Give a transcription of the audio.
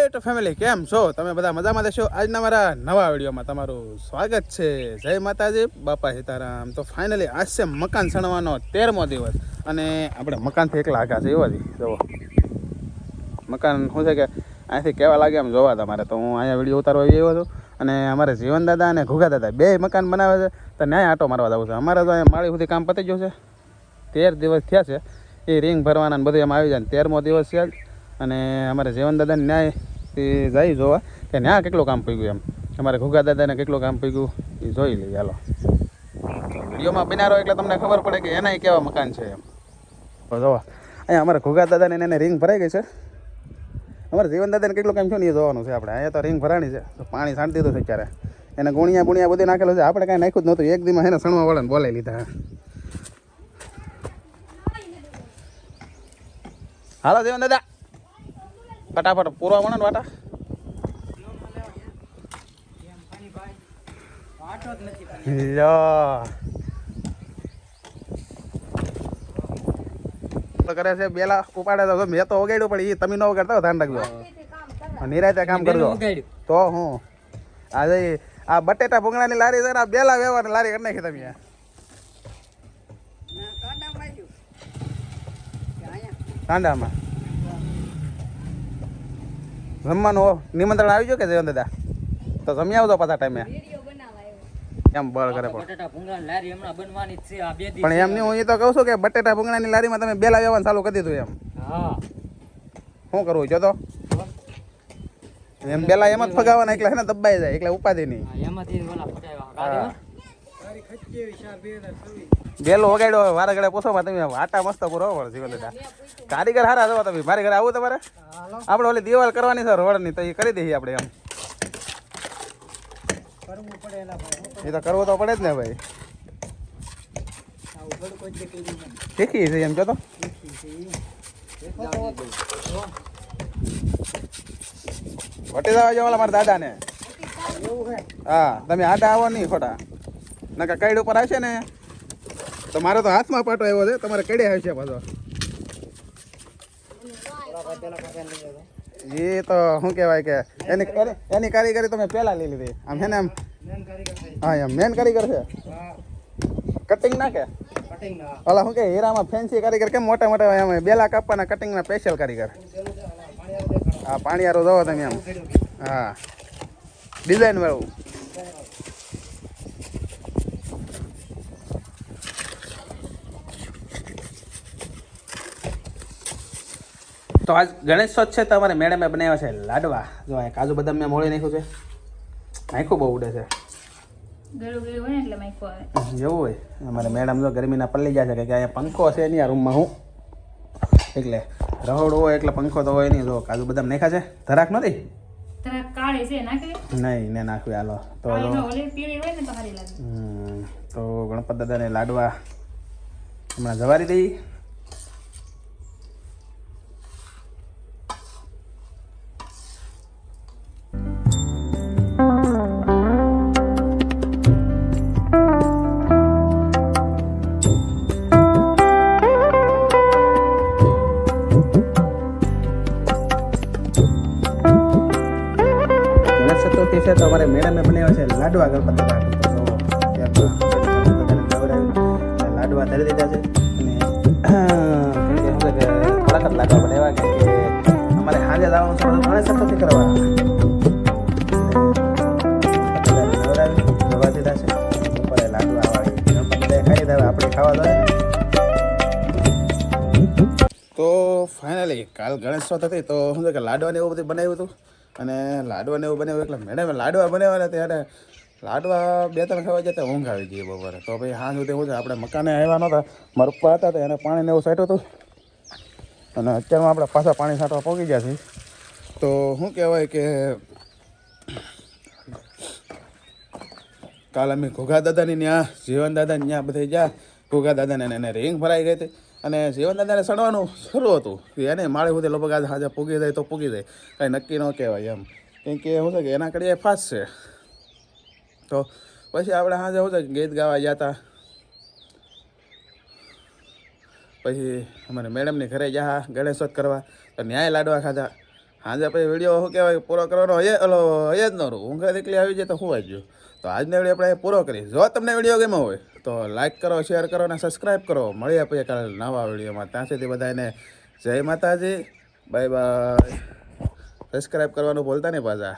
YouTube family કેમ છો તમે બધા મજામાં દેશો આજના મારા નવા વિડીયોમાં તમારું સ્વાગત છે જય માતાજી બાપા સીતારામ તો ફાઇનલી આજ છે મકાન સણવાનો 13મો દિવસ અને આપણે મકાનથી એકલા આગા છે એવાથી જુઓ મકાન શું છે કે અહીંથી કેવા લાગે એમ જોવા તમારે તો હું અહીંયા વિડીયો ઉતારવા આવ્યો હતો અને અમારે જીવન દાદા અને ઘુગા દાદા બે મકાન બનાવે છે તો ન્યાય આટો મારવા જવું છે અમારે તો અહીંયા માળી સુધી કામ પતી ગયું છે 13 દિવસ થયા છે એ રિંગ ભરવાના બધું એમ આવી જાય 13મો દિવસ છે અને અમારે જીવન દાદાને ન્યાયથી જઈ જોવા કે ન્યા કેટલું કામ પડી એમ અમારે ઘુગા દાદાને કેટલું કામ પડી એ જોઈ લઈએ હાલો વિડીયોમાં બનારો એટલે તમને ખબર પડે કે એના કેવા મકાન છે એમ તો જોવા અહીંયા અમારે ઘુગા દાદાને એને રિંગ ભરાઈ ગઈ છે અમારે જીવન દાદાને કેટલું કામ છે ને એ જોવાનું છે આપણે અહીંયા તો રિંગ ભરાણી છે તો પાણી છાંટી દીધું છે અત્યારે એને ગુણિયા બધું નાખેલું છે આપણે કાંઈ નાખ્યું જ નહોતું એક દીમાં એને સણવા વાળાને બોલાવી લીધા હાલો જીવન દાદા ફટાફટ પૂરવા મળે ને વાટા કરે છે બેલા ઉપાડે તો મેં તો વગાડ્યું પણ એ તમે ન વગાડતા ધ્યાન રાખજો નિરાતે કામ કરજો તો હું આજે આ બટેટા ભૂંગળાની લારી છે આ બેલા વ્યવહાર લારી કરી નાખી તમે કાંડામાં જમવાનું નિમંત્રણ આવી ગયું કે જીવન દાદા તો જમી આવજો પાછા ટાઈમે એમ બળ કરે પણ એમ નહીં હું એ તો કહું છું કે બટેટા ભૂંગળાની લારીમાં તમે બેલા વ્યવહાર ચાલુ કરી દીધું એમ શું કરવું જો તો એમ બેલા એમ જ ફગાવાના એટલે છે ને દબાઈ જાય એટલે ઉપાધિ નહીં બેલો વગાડ્યો વારા ઘડે પૂછો તમે આટા મસ્ત પૂરો જીવન દાદા કારીગર હારા જો તમે મારી ઘરે આવું તમારે આપણે ઓલી દિવાલ કરવાની છે રોડની તો એ કરી દઈએ આપણે એમ એ તો કરવું તો પડે જ ને ભાઈ શીખી છે એમ જો તો વટી જવા જો મારા દાદાને હા તમે આડા આવો નહીં ખોટા નકા કઈડ ઉપર આવશે ને તો મારે તો હાથમાં પાટો આવ્યો છે તમારે કડે આવશે પાછો એ તો શું કહેવાય કે એની કારીગરી તમે પહેલા લઈ લીધી આમ છે ને આમ હા એમ મેન કારીગર છે કટિંગ ના કે ઓલા શું કે હીરામાં ફેન્સી કારીગર કેમ મોટા મોટા એમ બેલા કાપવાના કટિંગના સ્પેશિયલ કારીગર હા પાણીયારો જોવો તમે એમ હા ડિઝાઇન વાળું તો આજ ગણેશ ચોથ છે તો અમારે મેડમે બનાવ્યા છે લાડવા જો આ કાજુ બદામ મેં મોળી નાખ્યું છે નાખ્યું બહુ ઉડે છે જેવું હોય અમારે મેડમ જો ગરમીના પલ્લી જાય છે કે અહીંયા પંખો છે નહીં આ રૂમમાં હું એટલે રહોડું હોય એટલે પંખો તો હોય નહીં જો કાજુ બદામ નાખ્યા છે ધરાક નથી નહીં ને નાખ્યું હાલો તો ગણપત દાદાને લાડવા હમણાં જવારી દઈ છે તો અમારે મેડમે બનાવ્યા છે લાડવા ગણપત લાડવા ધરી દીધા છે અને ખરેખર લાડવા બનાવ્યા કે અમારે સાંજે જવાનું છે ગણેશ ચતુર્થી કરવા નવરાવી દવા દીધા છે ઉપર લાડવા ગણપત ખાઈ દીધા આપણે ખાવા જોઈએ તો ફાઇનલી કાલ ગણેશ ચોથ હતી તો શું છે કે લાડવાને એવું બધું બનાવ્યું હતું અને લાડવાને એવું બનાવ્યું એટલે મેડમ લાડવા બનાવ્યા ત્યારે લાડવા 2-3 ખાવા જતા ઊંઘ આવી ગઈ બપોરે તો ભાઈ હા સુધી એવું છે આપણે મકાને આવ્યા નહોતા મારા પપ્પા હતા તો એને પાણીને એવું સાટ્યું હતું અને અત્યારમાં આપણે પાછા પાણી છાંટવા પહોંચી ગયા છીએ તો શું કહેવાય કે કાલ અમે ઘોઘા દાદાની ત્યાં જીવન દાદાને ત્યાં બધે ગયા ઘોઘા દાદાને એને રિંગ ભરાઈ ગઈ હતી અને જીવન દાદાને સડવાનું શરૂ હતું એને માળે સુધી લગભગ આજે હાજર પૂગી જાય તો પૂગી જાય કાંઈ નક્કી ન કહેવાય એમ કેમ કે શું છે કે એના કડીએ ફાસ્ટ છે તો પછી આપણે હાજર શું છે ગીત ગાવા ગયા હતા પછી અમારે મેડમની ઘરે ગયા ગણેશ ચોથ કરવા તો ન્યાય લાડવા ખાધા હાજે પછી વિડીયો શું કહેવાય પૂરો કરવાનો હય જ ન રહું. ઊંઘ એકલી આવી જાય તો હું વાંચ્યું. તો આજનો વિડીયો આપણે પૂરો કરીએ. જો તમને વિડીયો ગમ્યો હોય તો લાઇક કરો, શેર કરો અને સબસ્ક્રાઈબ કરો. મળીએ પછી કાલે નવા વિડીયોમાં. ત્યાં સુધી બધાને જય માતાજી, બાય બાય. સબસ્ક્રાઈબ કરવાનું ભૂલતા નહીં પાછા.